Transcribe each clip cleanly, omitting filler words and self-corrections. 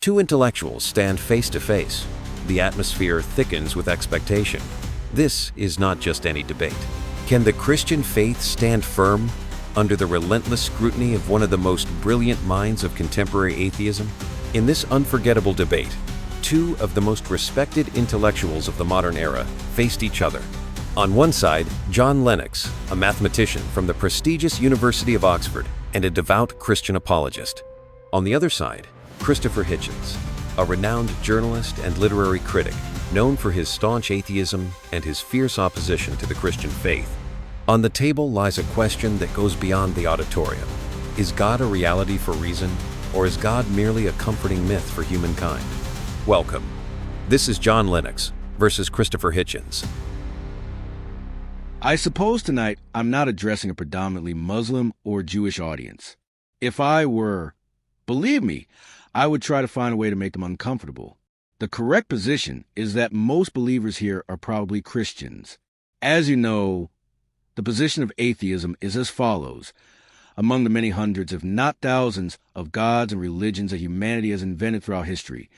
Two intellectuals stand face to face. The atmosphere thickens with expectation. This is not just any debate. Can the Christian faith stand firm under the relentless scrutiny of one of the most brilliant minds of contemporary atheism? In this unforgettable debate, two of the most respected intellectuals of the modern era faced each other. On one side, John Lennox, a mathematician from the prestigious University of Oxford and a devout Christian apologist. On the other side, Christopher Hitchens, a renowned journalist and literary critic known for his staunch atheism and his fierce opposition to the Christian faith. On the table lies a question that goes beyond the auditorium. Is God a reality for reason, or is God merely a comforting myth for humankind? Welcome. This is John Lennox versus Christopher Hitchens. I suppose tonight I'm not addressing a predominantly Muslim or Jewish audience. If I were, believe me, I would try to find a way to make them uncomfortable. The correct position is that most believers here are probably Christians. As you know, the position of atheism is as follows. Among the many hundreds, if not thousands, of gods and religions that humanity has invented throughout history,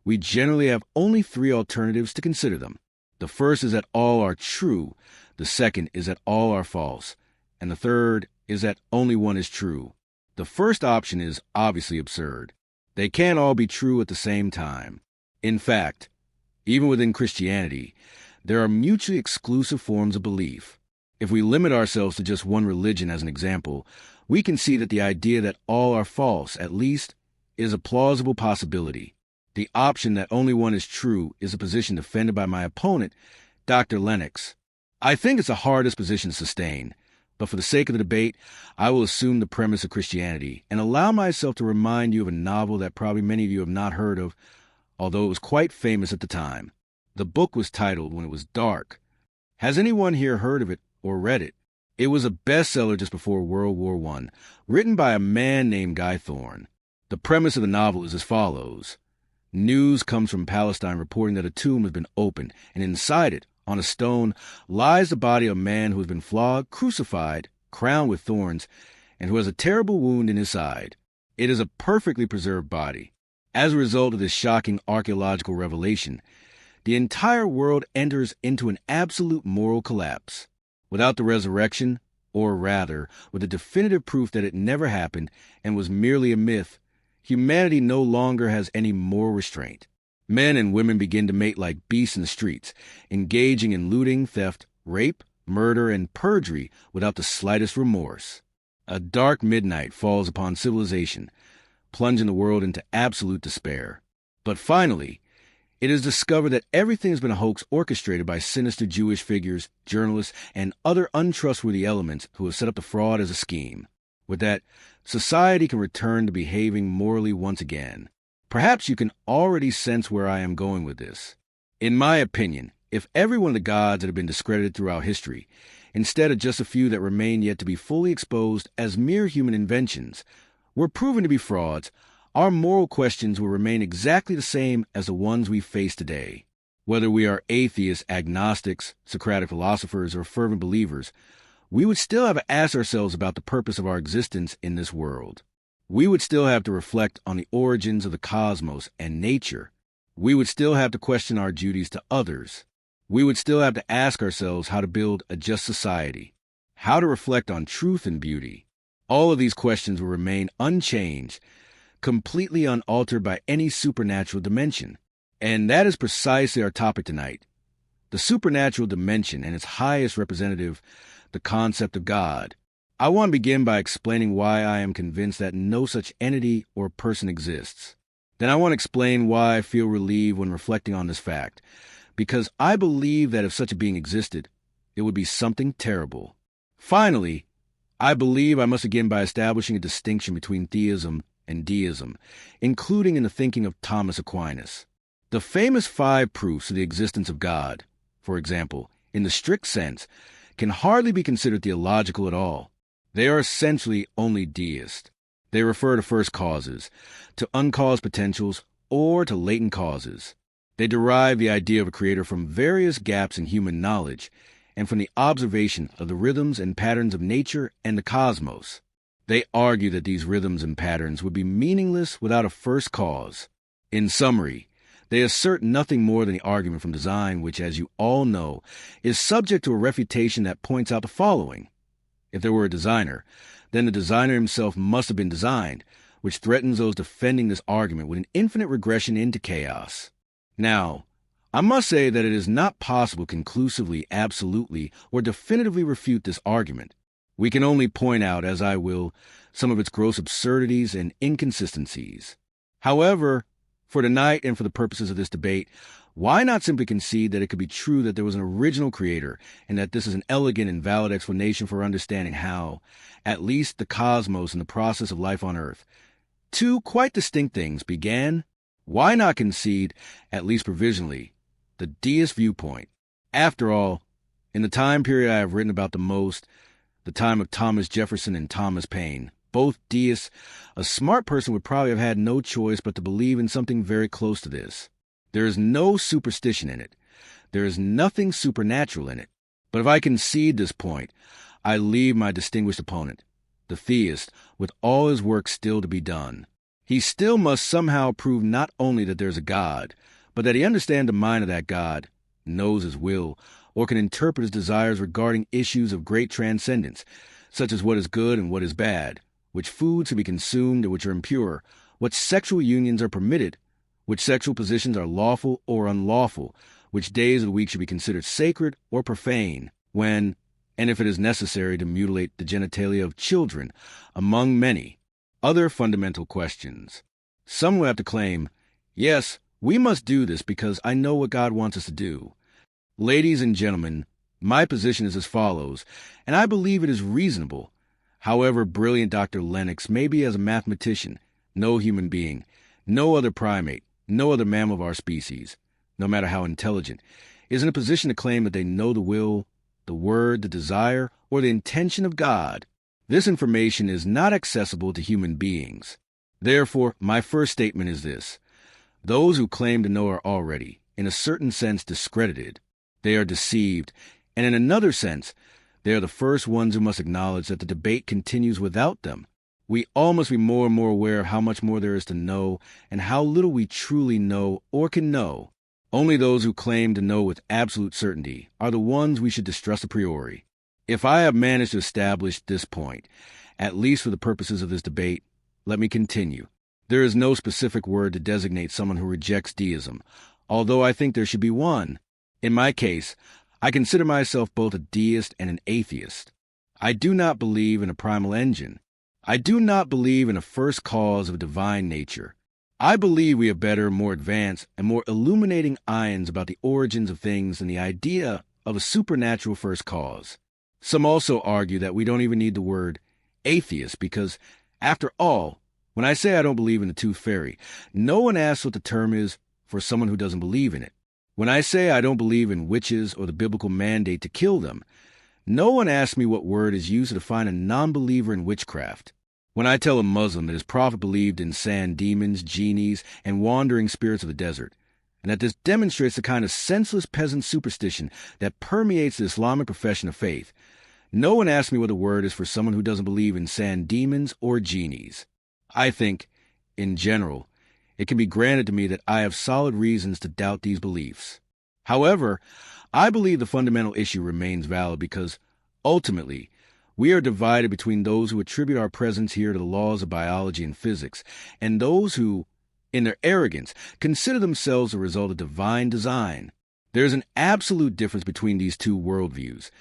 we generally have only three alternatives to consider them. The first is that all are true, the second is that all are false, and the third is that only one is true. The first option is obviously absurd. They can't all be true at the same time. In fact, even within Christianity, there are mutually exclusive forms of belief. If we limit ourselves to just one religion as an example, we can see that the idea that all are false, at least, is a plausible possibility. The option that only one is true is a position defended by my opponent, Dr. Lennox. I think it's the hardest position to sustain, but for the sake of the debate, I will assume the premise of Christianity and allow myself to remind you of a novel that probably many of you have not heard of, although it was quite famous at the time. The book was titled When It Was Dark. Has anyone here heard of it or read it? It was a bestseller just before World War I, written by a man named Guy Thorne. The premise of the novel is as follows. News comes from Palestine reporting that a tomb has been opened, and inside it, on a stone, lies the body of a man who has been flogged, crucified, crowned with thorns, and who has a terrible wound in his side. It is a perfectly preserved body. As a result of this shocking archaeological revelation, the entire world enters into an absolute moral collapse. Without the resurrection, or rather, with the definitive proof that it never happened and was merely a myth, humanity no longer has any moral restraint. Men and women begin to mate like beasts in the streets, engaging in looting, theft, rape, murder, and perjury without the slightest remorse. A dark midnight falls upon civilization, plunging the world into absolute despair. But finally, it is discovered that everything has been a hoax orchestrated by sinister Jewish figures, journalists, and other untrustworthy elements who have set up the fraud as a scheme. With that, society can return to behaving morally once again. Perhaps you can already sense where I am going with this. In my opinion, if every one of the gods that have been discredited throughout history, instead of just a few that remain yet to be fully exposed as mere human inventions, were proven to be frauds, our moral questions will remain exactly the same as the ones we face today. Whether we are atheists, agnostics, Socratic philosophers, or fervent believers, we would still have to ask ourselves about the purpose of our existence in this world. We would still have to reflect on the origins of the cosmos and nature. We would still have to question our duties to others. We would still have to ask ourselves how to build a just society, how to reflect on truth and beauty. All of these questions will remain unchanged, completely unaltered by any supernatural dimension. And that is precisely our topic tonight. The supernatural dimension and its highest representative, the concept of God. I want to begin by explaining why I am convinced that no such entity or person exists. Then I want to explain why I feel relieved when reflecting on this fact, because I believe that if such a being existed, it would be something terrible. Finally, I believe I must begin by establishing a distinction between theism and deism, including in the thinking of Thomas Aquinas. The famous 5 proofs of the existence of God, for example, in the strict sense, can hardly be considered theological at all. They are essentially only deist. They refer to first causes, to uncaused potentials, or to latent causes. They derive the idea of a creator from various gaps in human knowledge and from the observation of the rhythms and patterns of nature and the cosmos. They argue that these rhythms and patterns would be meaningless without a first cause. In summary, they assert nothing more than the argument from design, which, as you all know, is subject to a refutation that points out the following. If there were a designer, then the designer himself must have been designed, which threatens those defending this argument with an infinite regression into chaos. Now, I must say that it is not possible conclusively, absolutely, or definitively refute this argument. We can only point out, as I will, some of its gross absurdities and inconsistencies. However, for tonight and for the purposes of this debate, why not simply concede that it could be true that there was an original creator and that this is an elegant and valid explanation for understanding how, at least the cosmos and the process of life on Earth, two quite distinct things began? Why not concede, at least provisionally, the deist viewpoint? After all, in the time period I have written about the most, the time of Thomas Jefferson and Thomas Paine, both deists, a smart person would probably have had no choice but to believe in something very close to this. There is no superstition in it. There is nothing supernatural in it. But if I concede this point, I leave my distinguished opponent, the theist, with all his work still to be done. He still must somehow prove not only that there is a God, but that he understands the mind of that God, knows his will, or can interpret his desires regarding issues of great transcendence, such as what is good and what is bad, which foods to be consumed and which are impure, what sexual unions are permitted, which sexual positions are lawful or unlawful, which days of the week should be considered sacred or profane, when, and if it is necessary to mutilate the genitalia of children, among many other fundamental questions. Some will have to claim, yes, we must do this because I know what God wants us to do. Ladies and gentlemen, my position is as follows, and I believe it is reasonable. However brilliant Dr. Lennox may be as a mathematician, no human being, no other primate, no other mammal of our species, no matter how intelligent, is in a position to claim that they know the will, the word, the desire, or the intention of God. This information is not accessible to human beings. Therefore, my first statement is this. Those who claim to know are already, in a certain sense, discredited. They are deceived, and in another sense, they are the first ones who must acknowledge that the debate continues without them. We all must be more and more aware of how much more there is to know and how little we truly know or can know. Only those who claim to know with absolute certainty are the ones we should distrust a priori. If I have managed to establish this point, at least for the purposes of this debate, let me continue. There is no specific word to designate someone who rejects deism, although I think there should be one. In my case, I consider myself both a deist and an atheist. I do not believe in a primal engine. I do not believe in a first cause of a divine nature. I believe we have better, more advanced, and more illuminating ions about the origins of things than the idea of a supernatural first cause. Some also argue that we don't even need the word atheist because, after all, when I say I don't believe in the tooth fairy, no one asks what the term is for someone who doesn't believe in it. When I say I don't believe in witches or the biblical mandate to kill them, no one asks me what word is used to define a non-believer in witchcraft. When I tell a Muslim that his prophet believed in sand demons, genies, and wandering spirits of the desert, and that this demonstrates the kind of senseless peasant superstition that permeates the Islamic profession of faith, no one asks me what the word is for someone who doesn't believe in sand demons or genies. I think, in general, it can be granted to me that I have solid reasons to doubt these beliefs. However, I believe the fundamental issue remains valid because, ultimately, we are divided between those who attribute our presence here to the laws of biology and physics, and those who, in their arrogance, consider themselves a result of divine design. There is an absolute difference between these two worldviews,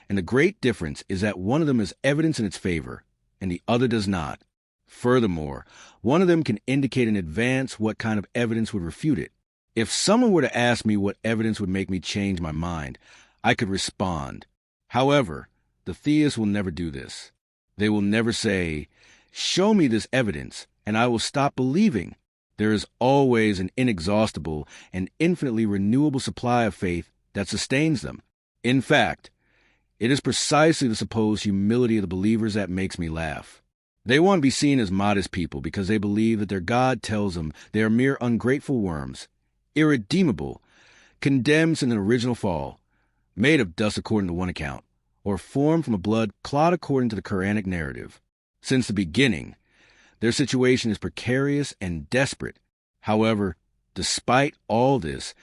and the great difference is that one of them is evidence in its favor, and the other does not. Furthermore, one of them can indicate in advance what kind of evidence would refute it. If someone were to ask me what evidence would make me change my mind, I could respond. However, the theists will never do this. They will never say, "Show me this evidence, and I will stop believing." There is always an inexhaustible and infinitely renewable supply of faith that sustains them. In fact, it is precisely the supposed humility of the believers that makes me laugh. They want to be seen as modest people because they believe that their God tells them they are mere ungrateful worms, irredeemable, condemned in an original fall, made of dust according to one account, or formed from a blood clot according to the Quranic narrative. Since the beginning, their situation is precarious and desperate. However, Despite all this,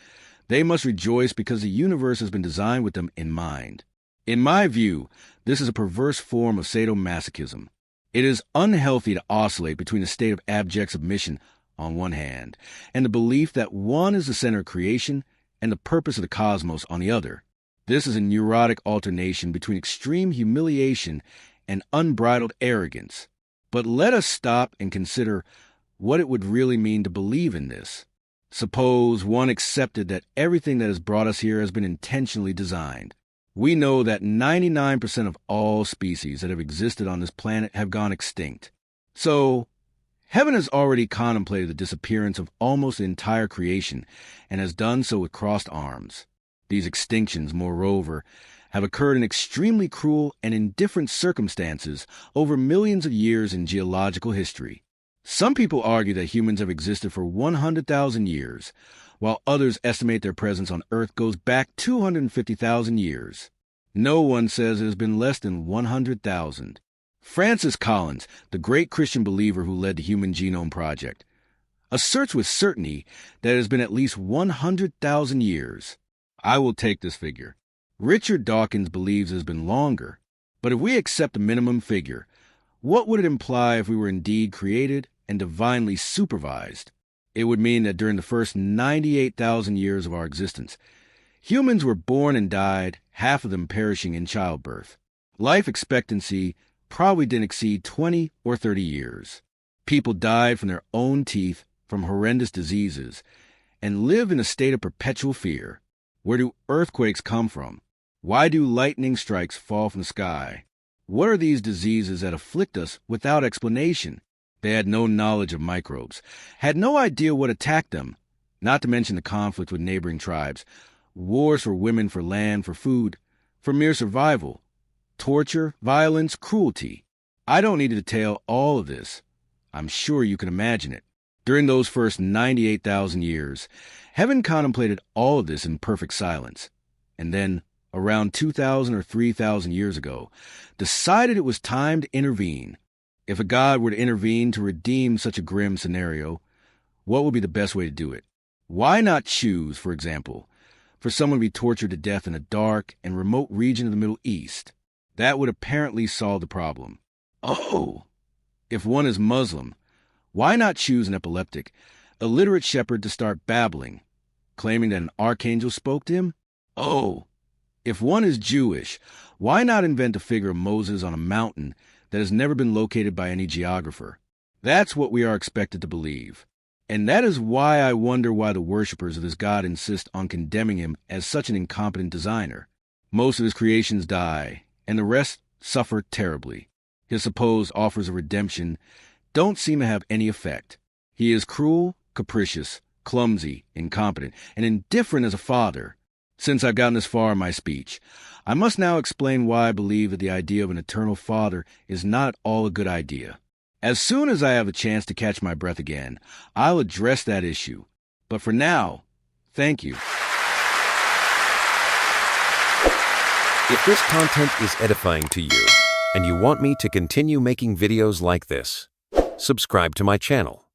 they must rejoice because the universe has been designed with them in mind. In my view, this is a perverse form of sadomasochism. It is unhealthy to oscillate between a state of abject submission on one hand and the belief that one is the center of creation and the purpose of the cosmos on the other. This is a neurotic alternation between extreme humiliation and unbridled arrogance. But let us stop and consider what it would really mean to believe in this. Suppose one accepted that everything that has brought us here has been intentionally designed. We know that 99% of all species that have existed on this planet have gone extinct. So, heaven has already contemplated the disappearance of almost the entire creation and has done so with crossed arms. These extinctions, moreover, have occurred in extremely cruel and indifferent circumstances over millions of years in geological history. Some people argue that humans have existed for 100,000 years, while others estimate their presence on Earth goes back 250,000 years. No one says it has been less than 100,000. Francis Collins, the great Christian believer who led the Human Genome Project, asserts with certainty that it has been at least 100,000 years. I will take this figure. Richard Dawkins believes it has been longer. But if we accept the minimum figure, what would it imply if we were indeed created and divinely supervised? It would mean that during the first 98,000 years of our existence, humans were born and died, half of them perishing in childbirth. Life expectancy probably didn't exceed 20 or 30 years. People died from their own teeth from horrendous diseases and live in a state of perpetual fear. Where do earthquakes come from? Why do lightning strikes fall from the sky? What are these diseases that afflict us without explanation? They had no knowledge of microbes, had no idea what attacked them, not to mention the conflict with neighboring tribes, wars for women, for land, for food, for mere survival, torture, violence, cruelty. I don't need to detail all of this. I'm sure you can imagine it. During those first 98,000 years, heaven contemplated all of this in perfect silence, and then, around 2,000 or 3,000 years ago, decided it was time to intervene. If a God were to intervene to redeem such a grim scenario, what would be the best way to do it? Why not choose, for example, for someone to be tortured to death in a dark and remote region of the Middle East? That would apparently solve the problem. Oh, if one is Muslim, why not choose an epileptic, illiterate shepherd to start babbling, claiming that an archangel spoke to him? Oh, if one is Jewish, why not invent a figure of Moses on a mountain that has never been located by any geographer? That's what we are expected to believe. And that is why I wonder why the worshippers of this God insist on condemning him as such an incompetent designer. Most of his creations die, and the rest suffer terribly. His supposed offers of redemption don't seem to have any effect. He is cruel, capricious, clumsy, incompetent, and indifferent as a father. Since I've gotten this far in my speech, I must now explain why I believe that the idea of an eternal father is not at all a good idea. As soon as I have a chance to catch my breath again, I'll address that issue. But for now, thank you. If this content is edifying to you, and you want me to continue making videos like this, subscribe to my channel.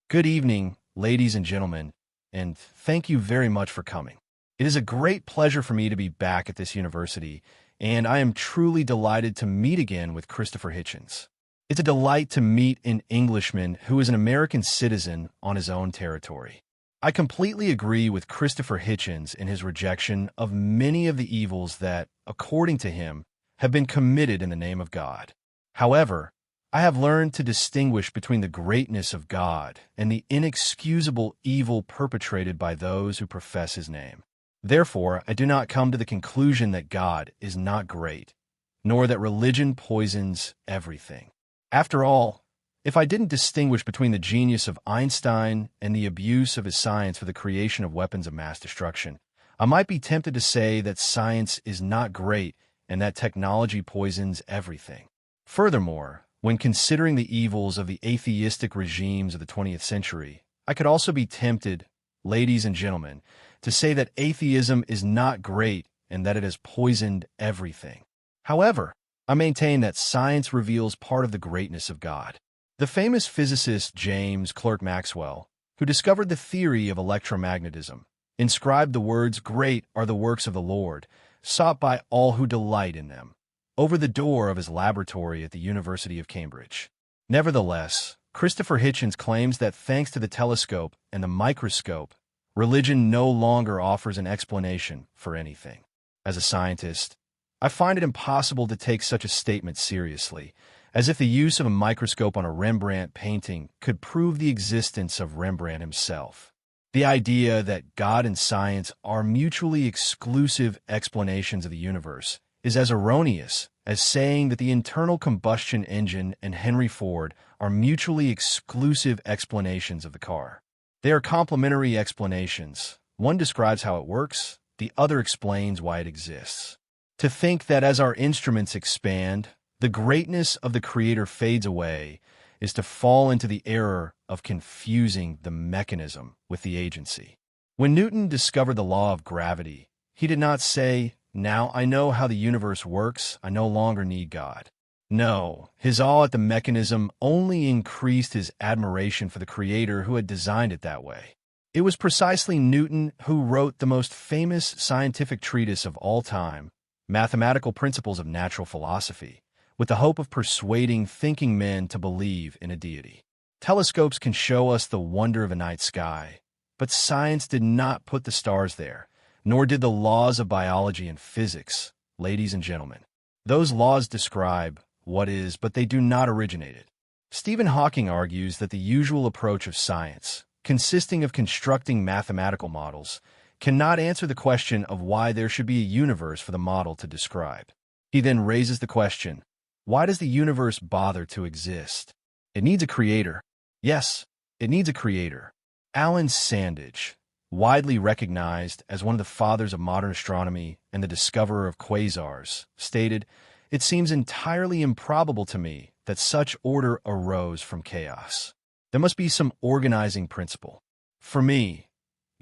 Good evening, ladies and gentlemen, and thank you very much for coming. It is a great pleasure for me to be back at this university, and I am truly delighted to meet again with Christopher Hitchens. It's a delight to meet an Englishman who is an American citizen on his own territory. I completely agree with Christopher Hitchens in his rejection of many of the evils that, according to him, have been committed in the name of God. However, I have learned to distinguish between the greatness of God and the inexcusable evil perpetrated by those who profess his name. Therefore, I do not come to the conclusion that God is not great, nor that religion poisons everything. After all, if I didn't distinguish between the genius of Einstein and the abuse of his science for the creation of weapons of mass destruction, I might be tempted to say that science is not great and that technology poisons everything. Furthermore, when considering the evils of the atheistic regimes of the 20th century, I could also be tempted, ladies and gentlemen, to say that atheism is not great and that it has poisoned everything. However, I maintain that science reveals part of the greatness of God. The famous physicist James Clerk Maxwell who discovered the theory of electromagnetism, inscribed the words, "Great are the works of the Lord, sought by all who delight in them," over the door of his laboratory at the University of Cambridge. Nevertheless, Christopher Hitchens claims that thanks to the telescope and the microscope, religion no longer offers an explanation for anything. As a scientist, I find it impossible to take such a statement seriously, as if the use of a microscope on a Rembrandt painting could prove the existence of Rembrandt himself. The idea that God and science are mutually exclusive explanations of the universe is as erroneous as saying that the internal combustion engine and Henry Ford are mutually exclusive explanations of the car. They are complementary explanations. One describes how it works, the other explains why it exists. To think that as our instruments expand, the greatness of the Creator fades away is to fall into the error of confusing the mechanism with the agency. When Newton discovered the law of gravity, he did not say, "Now I know how the universe works, I no longer need God." No, his awe at the mechanism only increased his admiration for the Creator who had designed it that way. It was precisely Newton who wrote the most famous scientific treatise of all time, Mathematical Principles of Natural Philosophy, with the hope of persuading thinking men to believe in a deity. Telescopes can show us the wonder of a night sky, but science did not put the stars there, nor did the laws of biology and physics, ladies and gentlemen. Those laws describe what is, but they do not originate it. Stephen Hawking argues that the usual approach of science, consisting of constructing mathematical models, cannot answer the question of why there should be a universe for the model to describe. He then raises the question, why does the universe bother to exist? It needs a creator. Yes, it needs a creator. Alan Sandage, widely recognized as one of the fathers of modern astronomy and the discoverer of quasars, stated, "It seems entirely improbable to me that such order arose from chaos. There must be some organizing principle. For me,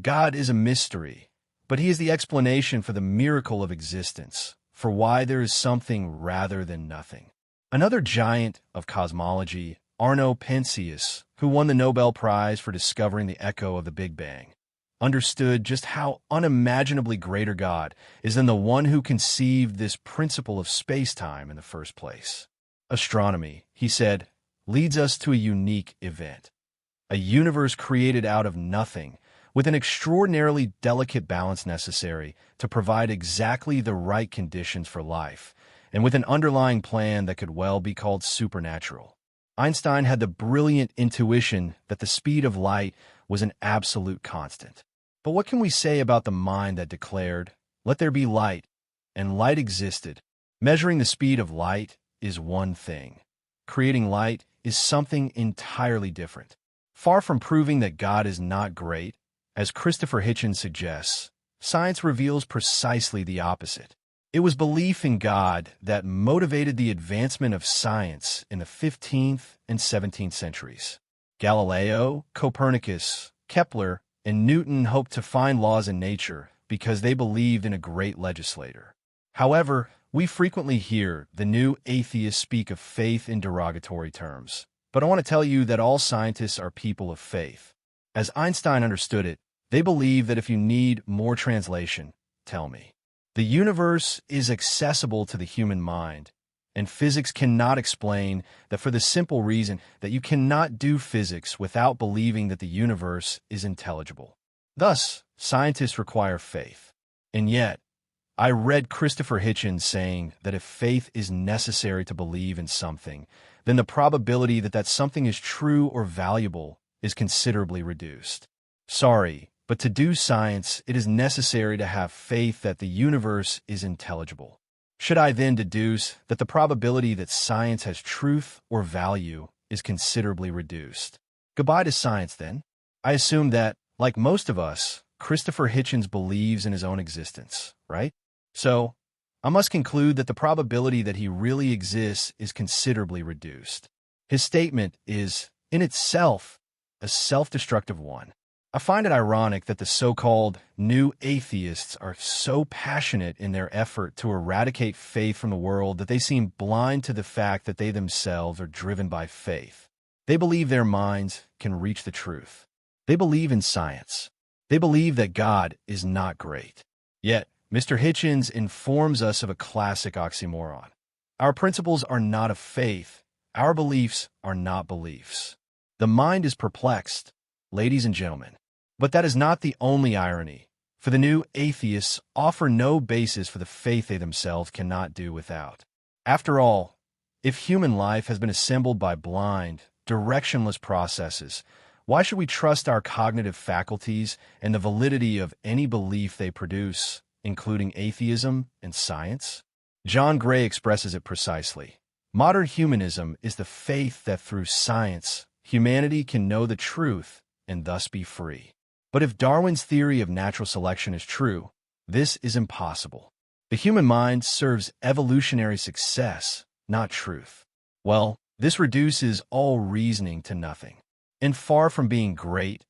God is a mystery, but he is the explanation for the miracle of existence, for why there is something rather than nothing." Another giant of cosmology, Arno Penzias, who won the Nobel Prize for discovering the echo of the Big Bang, understood just how unimaginably greater God is than the one who conceived this principle of space-time in the first place. Astronomy, he said, leads us to a unique event, a universe created out of nothing, with an extraordinarily delicate balance necessary to provide exactly the right conditions for life, and with an underlying plan that could well be called supernatural. Einstein had the brilliant intuition that the speed of light was an absolute constant. But what can we say about the mind that declared, "Let there be light," and light existed? Measuring the speed of light is one thing. Creating light is something entirely different. Far from proving that God is not great, as Christopher Hitchens suggests, science reveals precisely the opposite. It was belief in God that motivated the advancement of science in the 15th and 17th centuries. Galileo, Copernicus, Kepler, and Newton hoped to find laws in nature because they believed in a great legislator. However, we frequently hear the new atheists speak of faith in derogatory terms. But I want to tell you that all scientists are people of faith. As Einstein understood it, they believe that if you need more translation, tell me. The universe is accessible to the human mind, and physics cannot explain that for the simple reason that you cannot do physics without believing that the universe is intelligible. Thus, scientists require faith. And yet, I read Christopher Hitchens saying that if faith is necessary to believe in something, then the probability that that something is true or valuable is considerably reduced. Sorry, but to do science, it is necessary to have faith that the universe is intelligible. Should I then deduce that the probability that science has truth or value is considerably reduced? Goodbye to science, then. I assume that, like most of us, Christopher Hitchens believes in his own existence, right? So, I must conclude that the probability that he really exists is considerably reduced. His statement is, in itself, a self-destructive one. I find it ironic that the so-called new atheists are so passionate in their effort to eradicate faith from the world that they seem blind to the fact that they themselves are driven by faith. They believe their minds can reach the truth. They believe in science. They believe that God is not great. Yet, Mr. Hitchens informs us of a classic oxymoron. Our principles are not of faith. Our beliefs are not beliefs. The mind is perplexed, ladies and gentlemen. But that is not the only irony, for the new atheists offer no basis for the faith they themselves cannot do without. After all, if human life has been assembled by blind, directionless processes, why should we trust our cognitive faculties and the validity of any belief they produce, including atheism and science? John Gray expresses it precisely. Modern humanism is the faith that through science, humanity can know the truth and thus be free. But if Darwin's theory of natural selection is true, this is impossible. The human mind serves evolutionary success, not truth. Well, this reduces all reasoning to nothing. And far from being great,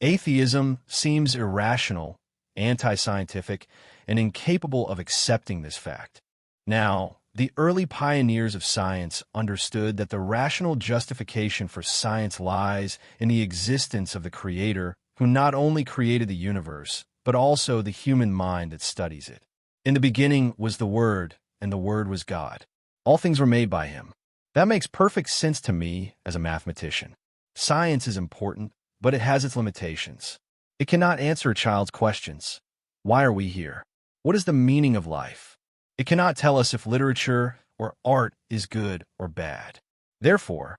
atheism seems irrational, anti-scientific, and incapable of accepting this fact. Now, the early pioneers of science understood that the rational justification for science lies in the existence of the Creator, who not only created the universe, but also the human mind that studies it. In the beginning was the Word, and the Word was God. All things were made by Him. That makes perfect sense to me as a mathematician. Science is important, but it has its limitations. It cannot answer a child's questions. Why are we here? What is the meaning of life? It cannot tell us if literature or art is good or bad. Therefore,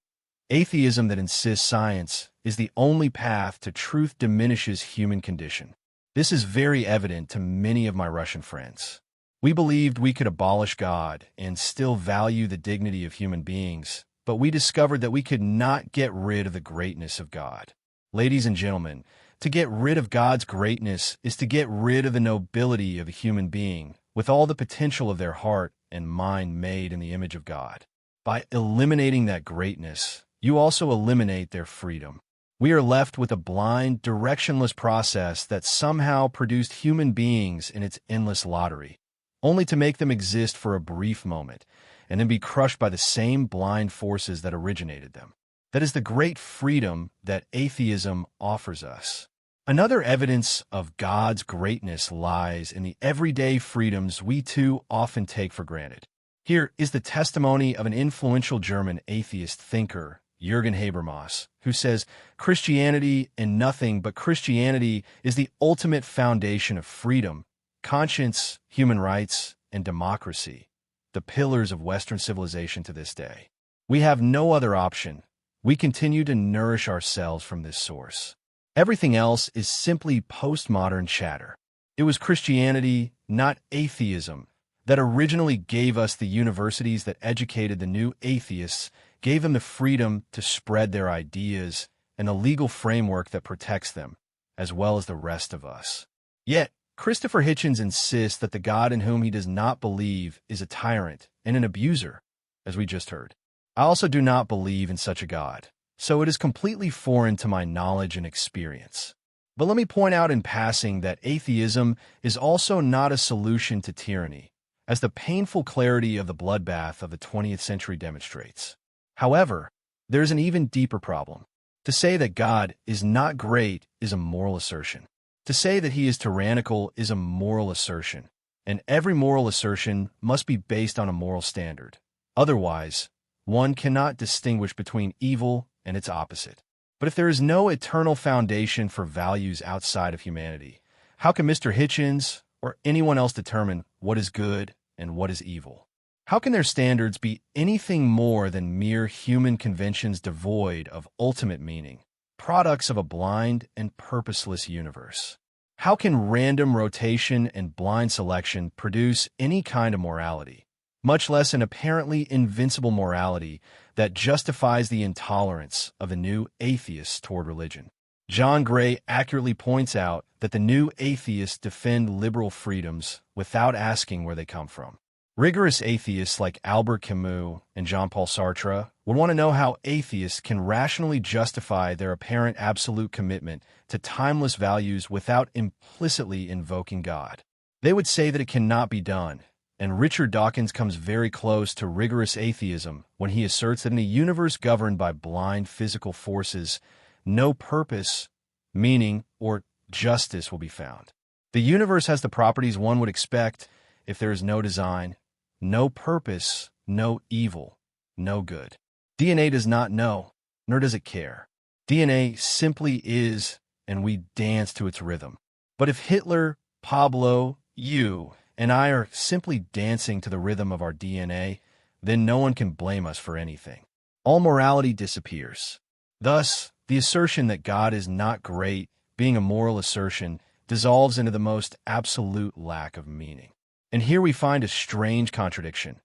atheism that insists science is the only path to truth diminishes human condition. This is very evident to many of my Russian friends. We believed we could abolish God and still value the dignity of human beings, but we discovered that we could not get rid of the greatness of God. Ladies and gentlemen, to get rid of God's greatness is to get rid of the nobility of a human being, with all the potential of their heart and mind made in the image of God. By eliminating that greatness, you also eliminate their freedom. We are left with a blind, directionless process that somehow produced human beings in its endless lottery, only to make them exist for a brief moment, and then be crushed by the same blind forces that originated them. That is the great freedom that atheism offers us. Another evidence of God's greatness lies in the everyday freedoms we too often take for granted. Here is the testimony of an influential German atheist thinker, Jürgen Habermas, who says, "Christianity and nothing but Christianity is the ultimate foundation of freedom, conscience, human rights, and democracy, the pillars of Western civilization to this day. We have no other option. We continue to nourish ourselves from this source. Everything else is simply postmodern chatter. It was Christianity, not atheism, that originally gave us the universities that educated the new atheists, gave them the freedom to spread their ideas, and the legal framework that protects them, as well as the rest of us. Yet, Christopher Hitchens insists that the God in whom he does not believe is a tyrant and an abuser, as we just heard. I also do not believe in such a God, so it is completely foreign to my knowledge and experience. But let me point out in passing that atheism is also not a solution to tyranny, as the painful clarity of the bloodbath of the 20th century demonstrates. However, there is an even deeper problem. To say that God is not great is a moral assertion. To say that he is tyrannical is a moral assertion, and every moral assertion must be based on a moral standard. Otherwise, one cannot distinguish between evil and its opposite. But if there is no eternal foundation for values outside of humanity, how can Mr. Hitchens or anyone else determine what is good and what is evil? How can their standards be anything more than mere human conventions devoid of ultimate meaning, products of a blind and purposeless universe? How can random rotation and blind selection produce any kind of morality, much less an apparently invincible morality that justifies the intolerance of the new atheists toward religion? John Gray accurately points out that the new atheists defend liberal freedoms without asking where they come from. Rigorous atheists like Albert Camus and Jean-Paul Sartre would want to know how atheists can rationally justify their apparent absolute commitment to timeless values without implicitly invoking God. They would say that it cannot be done, and Richard Dawkins comes very close to rigorous atheism when he asserts that in a universe governed by blind physical forces, no purpose, meaning, or justice will be found. The universe has the properties one would expect if there is no design, no purpose, no evil, no good. DNA does not know, nor does it care. DNA simply is, and we dance to its rhythm. But if Hitler, Pablo, you, and I are simply dancing to the rhythm of our DNA, then no one can blame us for anything. All morality disappears. Thus, the assertion that God is not great, being a moral assertion, dissolves into the most absolute lack of meaning. And here we find a strange contradiction.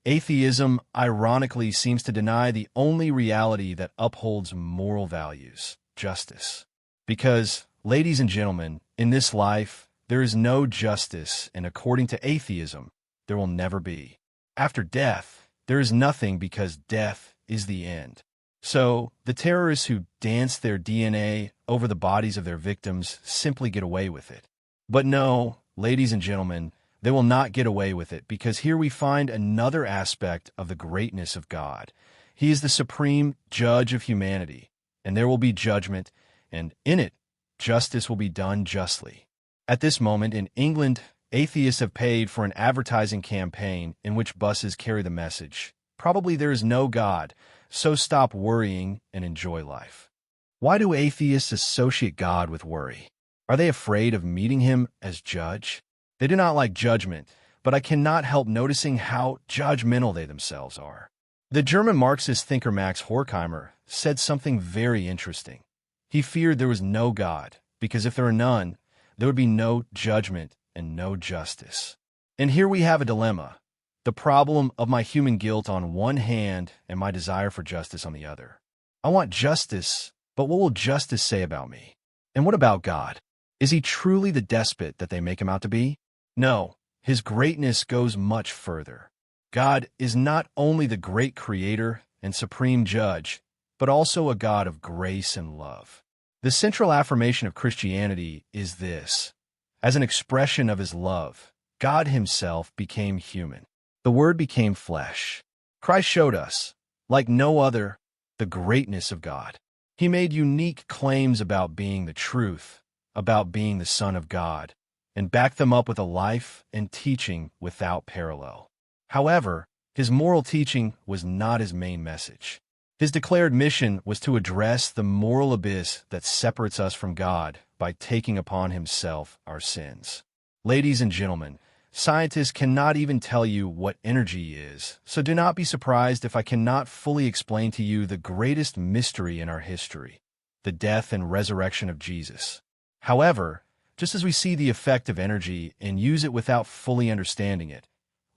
Atheism, ironically, seems to deny the only reality that upholds moral values, justice. Because, ladies and gentlemen, in this life, there is no justice, and according to atheism, there will never be. After death, there is nothing because death is the end. So, the terrorists who dance their DNA over the bodies of their victims simply get away with it. But no, ladies and gentlemen, they will not get away with it, because here we find another aspect of the greatness of God. He is the supreme judge of humanity, and there will be judgment, and in it, justice will be done justly. At this moment in England, atheists have paid for an advertising campaign in which buses carry the message, "Probably there is no God, so stop worrying and enjoy life." Why do atheists associate God with worry? Are they afraid of meeting him as judge? They do not like judgment, but I cannot help noticing how judgmental they themselves are. The German Marxist thinker Max Horkheimer said something very interesting. He feared there was no God, because if there were none, there would be no judgment and no justice. And here we have a dilemma, the problem of my human guilt on one hand and my desire for justice on the other. I want justice, but what will justice say about me? And what about God? Is he truly the despot that they make him out to be? No, his greatness goes much further. God is not only the great creator and supreme judge, but also a God of grace and love. The central affirmation of Christianity is this: as an expression of his love, God himself became human. The Word became flesh. Christ showed us, like no other, the greatness of God. He made unique claims about being the truth, about being the Son of God, and backed them up with a life and teaching without parallel. However, his moral teaching was not his main message. His declared mission was to address the moral abyss that separates us from God by taking upon himself our sins. Ladies and gentlemen, scientists cannot even tell you what energy is, so do not be surprised if I cannot fully explain to you the greatest mystery in our history, the death and resurrection of Jesus. However, just as we see the effect of energy and use it without fully understanding it,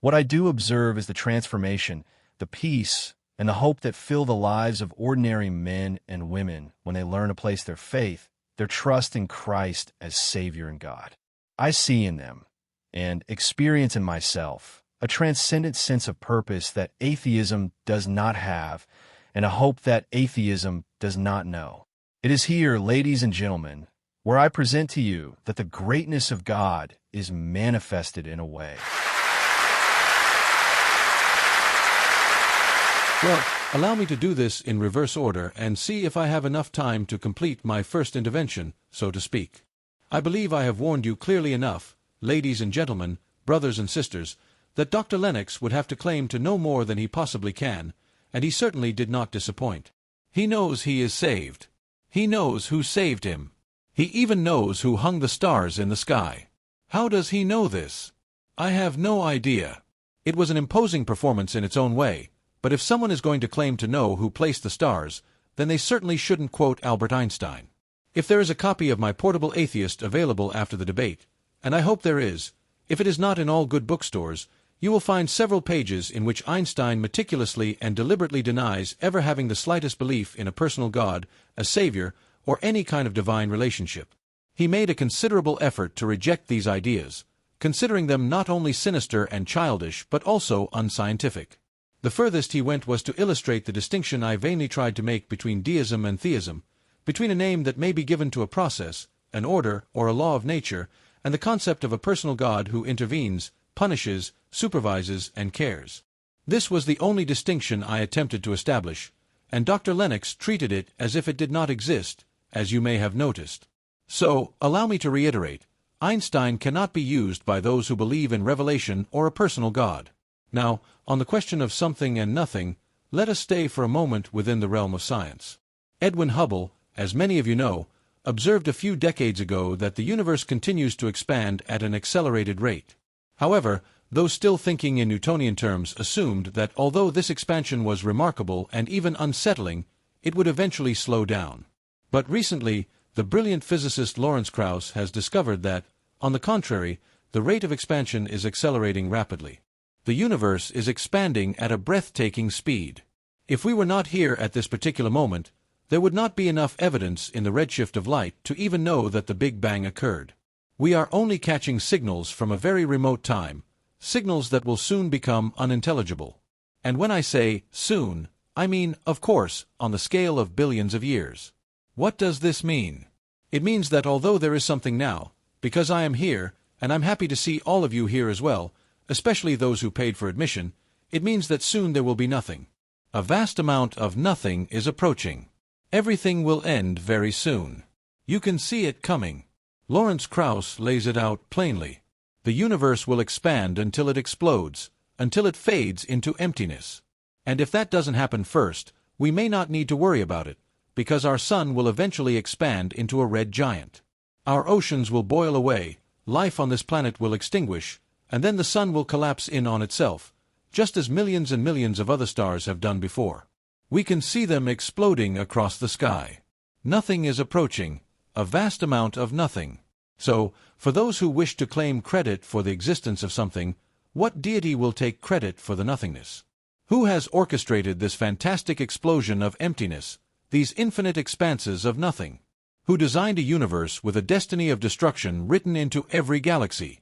what I do observe is the transformation, the peace, and the hope that fill the lives of ordinary men and women when they learn to place their faith, their trust in Christ as Savior and God. I see in them, and experience in myself, a transcendent sense of purpose that atheism does not have, and a hope that atheism does not know. It is here, ladies and gentlemen, where I present to you that the greatness of God is manifested in a way. Well, allow me to do this in reverse order and see if I have enough time to complete my first intervention, so to speak. I believe I have warned you clearly enough, ladies and gentlemen, brothers and sisters, that Dr. Lennox would have to claim to know more than he possibly can, and he certainly did not disappoint. He knows he is saved. He knows who saved him. He even knows who hung the stars in the sky. How does he know this? I have no idea. It was an imposing performance in its own way, but if someone is going to claim to know who placed the stars, then they certainly shouldn't quote Albert Einstein. If there is a copy of my Portable Atheist available after the debate, and I hope there is, if it is not in all good bookstores, you will find several pages in which Einstein meticulously and deliberately denies ever having the slightest belief in a personal God, a savior, or any kind of divine relationship. He made a considerable effort to reject these ideas, considering them not only sinister and childish but also unscientific. The furthest he went was to illustrate the distinction I vainly tried to make between deism and theism, between a name that may be given to a process, an order, or a law of nature, and the concept of a personal God who intervenes, punishes, supervises, and cares. This was the only distinction I attempted to establish, and Dr. Lennox treated it as if it did not exist, as you may have noticed. So, allow me to reiterate, Einstein cannot be used by those who believe in revelation or a personal God. Now, on the question of something and nothing, let us stay for a moment within the realm of science. Edwin Hubble, as many of you know, observed a few decades ago that the universe continues to expand at an accelerated rate. However, those still thinking in Newtonian terms assumed that although this expansion was remarkable and even unsettling, it would eventually slow down. But recently, the brilliant physicist Lawrence Krauss has discovered that, on the contrary, the rate of expansion is accelerating rapidly. The universe is expanding at a breathtaking speed. If we were not here at this particular moment, there would not be enough evidence in the redshift of light to even know that the Big Bang occurred. We are only catching signals from a very remote time, signals that will soon become unintelligible. And when I say soon, I mean, of course, on the scale of billions of years. What does this mean? It means that although there is something now, because I am here, and I'm happy to see all of you here as well, especially those who paid for admission, it means that soon there will be nothing. A vast amount of nothing is approaching. Everything will end very soon. You can see it coming. Lawrence Krauss lays it out plainly. The universe will expand until it explodes, until it fades into emptiness. And if that doesn't happen first, we may not need to worry about it, because our sun will eventually expand into a red giant. Our oceans will boil away, life on this planet will extinguish, and then the sun will collapse in on itself, just as millions and millions of other stars have done before. We can see them exploding across the sky. Nothing is approaching, a vast amount of nothing. So, for those who wish to claim credit for the existence of something, what deity will take credit for the nothingness? Who has orchestrated this fantastic explosion of emptiness, these infinite expanses of nothing? Who designed a universe with a destiny of destruction written into every galaxy?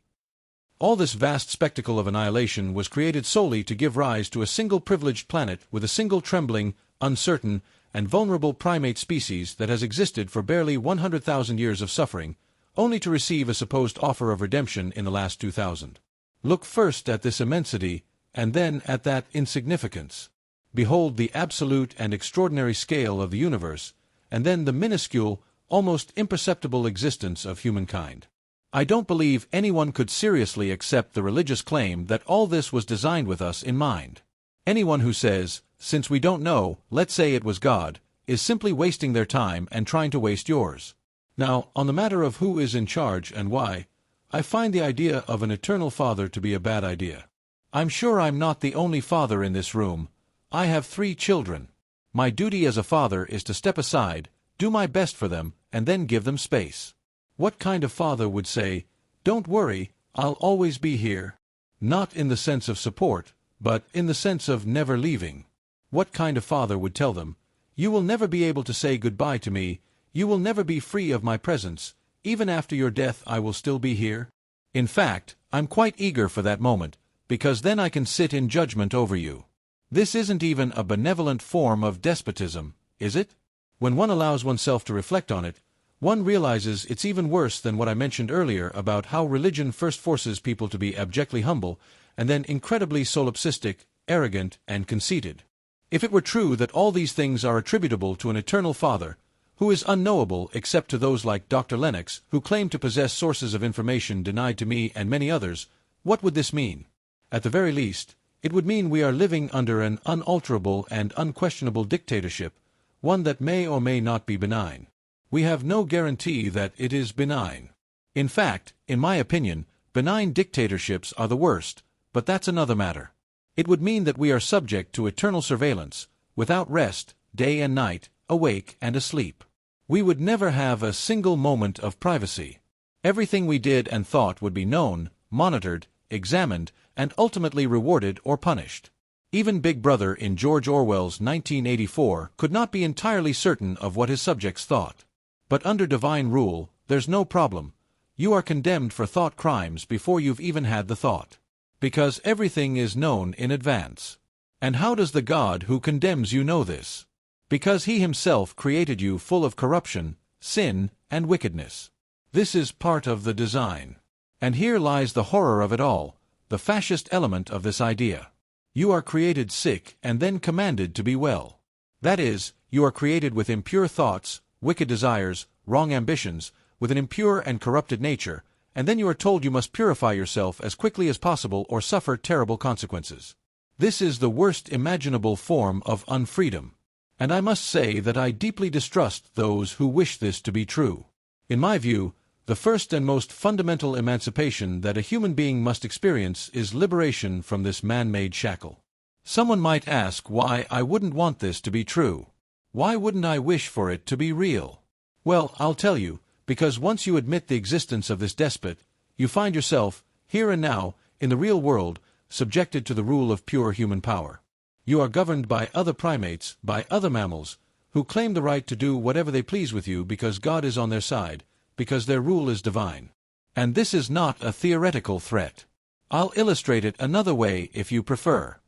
All this vast spectacle of annihilation was created solely to give rise to a single privileged planet with a single trembling, uncertain, and vulnerable primate species that has existed for barely 100,000 years of suffering, only to receive a supposed offer of redemption in the last 2,000. Look first at this immensity, and then at that insignificance. Behold the absolute and extraordinary scale of the universe, and then the minuscule, almost imperceptible existence of humankind. I don't believe anyone could seriously accept the religious claim that all this was designed with us in mind. Anyone who says, since we don't know, let's say it was God, is simply wasting their time and trying to waste yours. Now, on the matter of who is in charge and why, I find the idea of an eternal father to be a bad idea. I'm sure I'm not the only father in this room. I have 3 children. My duty as a father is to step aside, do my best for them, and then give them space. What kind of father would say, don't worry, I'll always be here? Not in the sense of support, but in the sense of never leaving. What kind of father would tell them, you will never be able to say goodbye to me, you will never be free of my presence, even after your death I will still be here? In fact, I'm quite eager for that moment, because then I can sit in judgment over you. This isn't even a benevolent form of despotism, is it? When one allows oneself to reflect on it, one realizes it's even worse than what I mentioned earlier about how religion first forces people to be abjectly humble, and then incredibly solipsistic, arrogant, and conceited. If it were true that all these things are attributable to an eternal Father, who is unknowable except to those like Dr. Lennox, who claim to possess sources of information denied to me and many others, what would this mean? At the very least, it would mean we are living under an unalterable and unquestionable dictatorship, one that may or may not be benign. We have no guarantee that it is benign. In fact, in my opinion, benign dictatorships are the worst, but that's another matter. It would mean that we are subject to eternal surveillance, without rest, day and night, awake and asleep. We would never have a single moment of privacy. Everything we did and thought would be known, monitored, examined, and ultimately rewarded or punished. Even Big Brother in George Orwell's 1984 could not be entirely certain of what his subjects thought. But under divine rule, there's no problem. You are condemned for thought crimes before you've even had the thought. Because everything is known in advance. And how does the God who condemns you know this? Because he himself created you full of corruption, sin, and wickedness. This is part of the design. And here lies the horror of it all, the fascist element of this idea. You are created sick and then commanded to be well. That is, you are created with impure thoughts, wicked desires, wrong ambitions, with an impure and corrupted nature, and then you are told you must purify yourself as quickly as possible or suffer terrible consequences. This is the worst imaginable form of unfreedom. And I must say that I deeply distrust those who wish this to be true. In my view, the first and most fundamental emancipation that a human being must experience is liberation from this man-made shackle. Someone might ask why I wouldn't want this to be true. Why wouldn't I wish for it to be real? Well, I'll tell you, because once you admit the existence of this despot, you find yourself, here and now, in the real world, subjected to the rule of pure human power. You are governed by other primates, by other mammals, who claim the right to do whatever they please with you because God is on their side, because their rule is divine. And this is not a theoretical threat. I'll illustrate it another way if you prefer.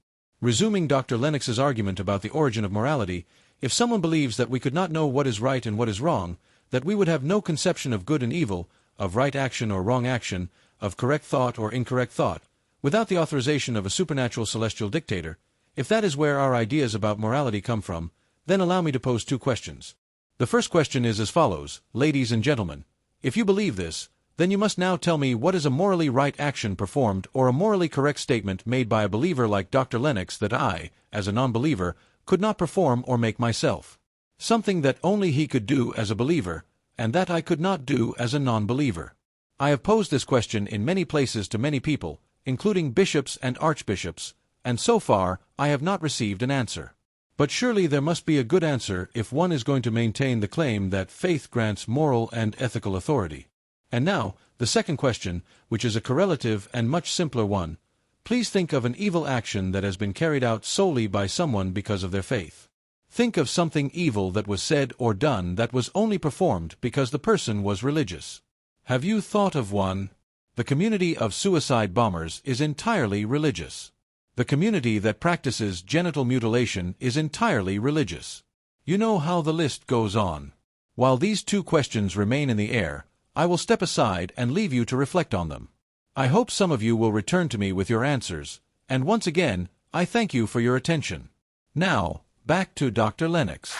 Resuming Dr. Lennox's argument about the origin of morality, if someone believes that we could not know what is right and what is wrong, that we would have no conception of good and evil, of right action or wrong action, of correct thought or incorrect thought, without the authorization of a supernatural celestial dictator, if that is where our ideas about morality come from, then allow me to pose two questions. The first question is as follows: ladies and gentlemen, if you believe this, then you must now tell me what is a morally right action performed or a morally correct statement made by a believer like Dr. Lennox that I, as a non-believer, could not perform or make myself. Something that only he could do as a believer, and that I could not do as a non-believer. I have posed this question in many places to many people, including bishops and archbishops, and so far I have not received an answer. But surely there must be a good answer if one is going to maintain the claim that faith grants moral and ethical authority. And now, the second question, which is a correlative and much simpler one. Please think of an evil action that has been carried out solely by someone because of their faith. Think of something evil that was said or done that was only performed because the person was religious. Have you thought of one? The community of suicide bombers is entirely religious. The community that practices genital mutilation is entirely religious. You know how the list goes on. While these two questions remain in the air, I will step aside and leave you to reflect on them. I hope some of you will return to me with your answers, and once again, I thank you for your attention. Now, back to Dr. Lennox.